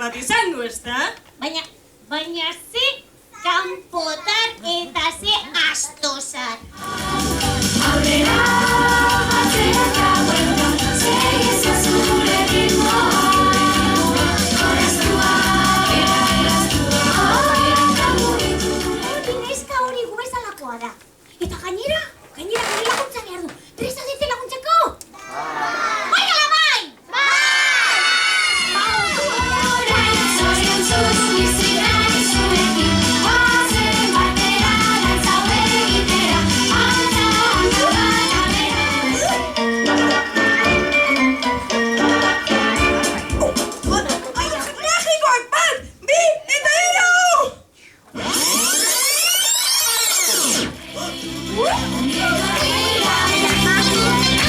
bat izango, ezta? Baina ze kanpotar eta ze astozar. Aurrera, atzera, buelta, segi zure ritmo. Horaztua, Hori neska hori gu bezalakoa da. Eta gainera gure laguntza behar du. Presa dete laguntzeko? Bai ala bai! orain zoriontzuz bizi nahi zuekin. Goazen batera, dantza hau egitera. Anta bana bera. Magikoak bat, bi eta hiru!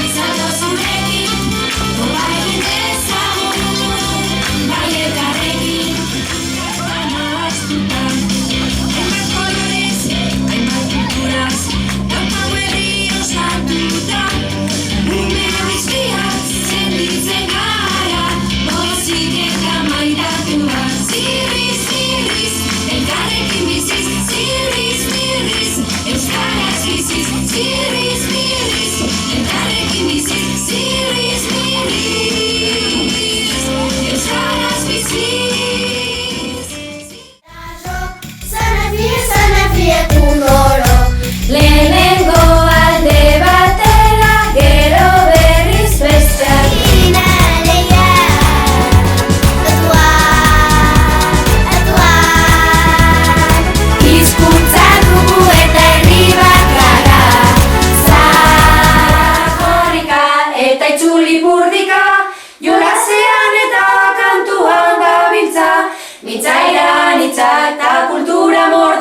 Izango zurekin, goa egin dezagun, bai elkarrekin. Nahastuta, hainbat kolorez, hainbat kulturaz, daukagu herri osatuta. Ume guztiak sentitzen gara, pozik eta maitatua. Zirriz, zirriz, elkarrekin biziz, zirriz, zirriz, euskaraz biziz, zirriz, zirriz, elkarrekin biziz, zirriz, zirriz, euskaraz biziz. Zanafie kunoro. Lehenengo alde batera, gero berriz besteak. Hizkuntza dugu eta herri bakarra. Zaborrika eta itzuli burdika, jolasean eta kantuan gabiltza. Nitzairan hitzak eta kultura mordoa.